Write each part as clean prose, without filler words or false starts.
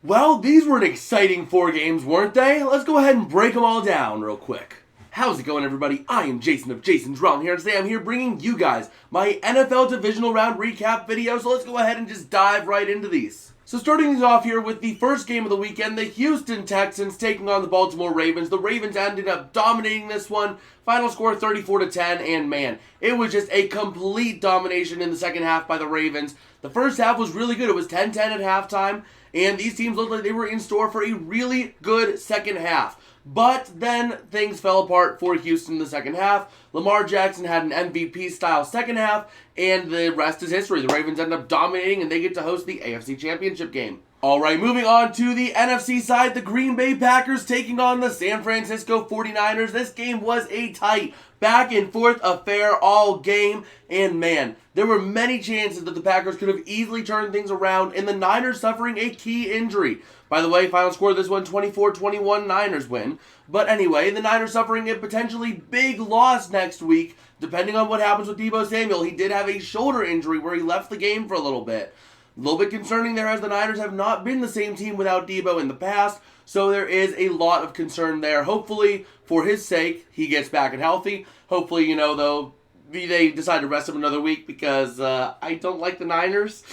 Well, these were an exciting 4 games, weren't they? Let's go ahead and break them all down real quick. How's it going, everybody? I am Jason of Jason's Realm here, and today I'm here bringing you guys my NFL Divisional Round recap video, so let's go ahead and just dive right into these. So starting these off here with the first game of the weekend, the Houston Texans taking on the Baltimore Ravens. The Ravens ended up dominating this one. Final score 34-10, and man, it was just a complete domination in the second half by the Ravens. The first half was really good. It was 10-10 at halftime, and these teams looked like they were in store for a really good second half. But then things fell apart for Houston in the second half. Lamar Jackson had an MVP-style second half, and the rest is history. The Ravens end up dominating, and they get to host the AFC Championship game. All right, moving on to the NFC side, the Green Bay Packers taking on the San Francisco 49ers. This game was a tight, back-and-forth affair all game, and man, there were many chances that the Packers could have easily turned things around, and the Niners suffering a key injury. By the way, final score of this one, 24-21, Niners win. But anyway, the Niners suffering a potentially big loss next week, depending on what happens with Deebo Samuel. He did have a shoulder injury where he left the game for a little bit. A little bit concerning there, as the Niners have not been the same team without Deebo in the past, so there is a lot of concern there. Hopefully, for his sake, he gets back and healthy. Hopefully, though, they decide to rest him another week because I don't like the Niners.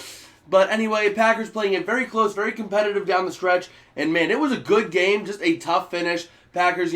But anyway, Packers playing it very close, very competitive down the stretch, and man, it was a good game, just a tough finish. Packers,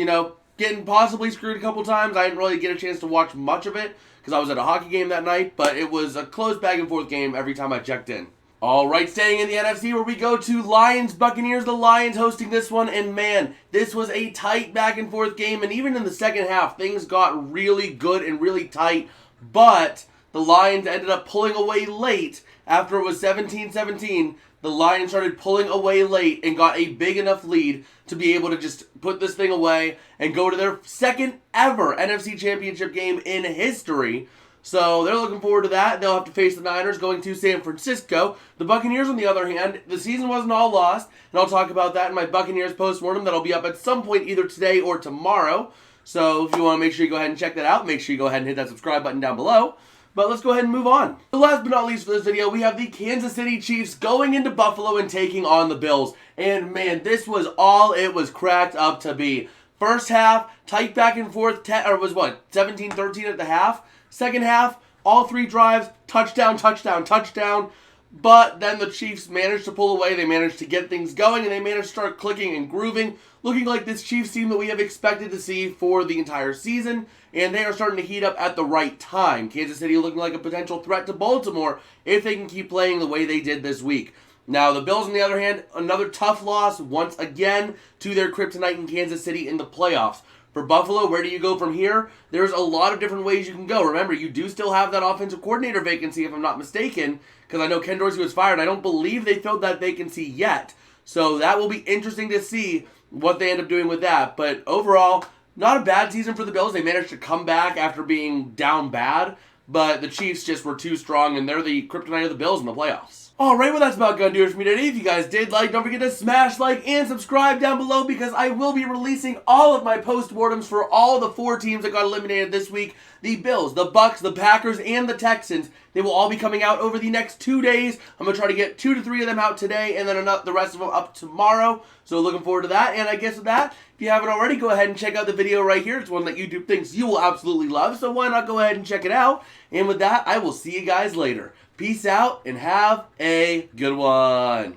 getting possibly screwed a couple times. I didn't really get a chance to watch much of it because I was at a hockey game that night, but it was a close back-and-forth game every time I checked in. All right, staying in the NFC where we go to Lions, Buccaneers, the Lions hosting this one, and man, this was a tight back-and-forth game, and even in the second half, things got really good and really tight, but the Lions ended up pulling away late. After it was 17-17, the Lions started pulling away late and got a big enough lead to be able to just put this thing away and go to their second ever NFC Championship game in history. So they're looking forward to that. They'll have to face the Niners going to San Francisco. The Buccaneers, on the other hand, the season wasn't all lost, and I'll talk about that in my Buccaneers postmortem that'll be up at some point either today or tomorrow. So if you want to make sure you go ahead and check that out, make sure you go ahead and hit that subscribe button down below. But let's go ahead and move on. So last but not least for this video, we have the Kansas City Chiefs going into Buffalo and taking on the Bills. And man, this was all it was cracked up to be. First half, tight back and forth, 17-13 at the half. Second half, all 3 drives, touchdown, touchdown, touchdown. But then the Chiefs managed to pull away. They managed to get things going, and they managed to start clicking and grooving, looking like this Chiefs team that we have expected to see for the entire season. And they are starting to heat up at the right time. Kansas City looking like a potential threat to Baltimore if they can keep playing the way they did this week. Now, the Bills, on the other hand, another tough loss once again to their kryptonite in Kansas City in the playoffs. For Buffalo, where do you go from here? There's a lot of different ways you can go. Remember, you do still have that offensive coordinator vacancy, if I'm not mistaken, because I know Ken Dorsey was fired. I don't believe they filled that vacancy yet. So that will be interesting to see what they end up doing with that. But overall, not a bad season for the Bills. They managed to come back after being down bad, but the Chiefs just were too strong, and they're the kryptonite of the Bills in the playoffs. Alright, well that's about going to do it for me today. If you guys did like, don't forget to smash like and subscribe down below because I will be releasing all of my postmortems for all the 4 teams that got eliminated this week. The Bills, the Bucs, the Packers, and the Texans. They will all be coming out over the next 2 days. I'm going to try to get 2 to 3 of them out today and then the rest of them up tomorrow. So looking forward to that. And I guess with that, if you haven't already, go ahead and check out the video right here. It's one that YouTube thinks you will absolutely love. So why not go ahead and check it out. And with that, I will see you guys later. Peace out and have a good one.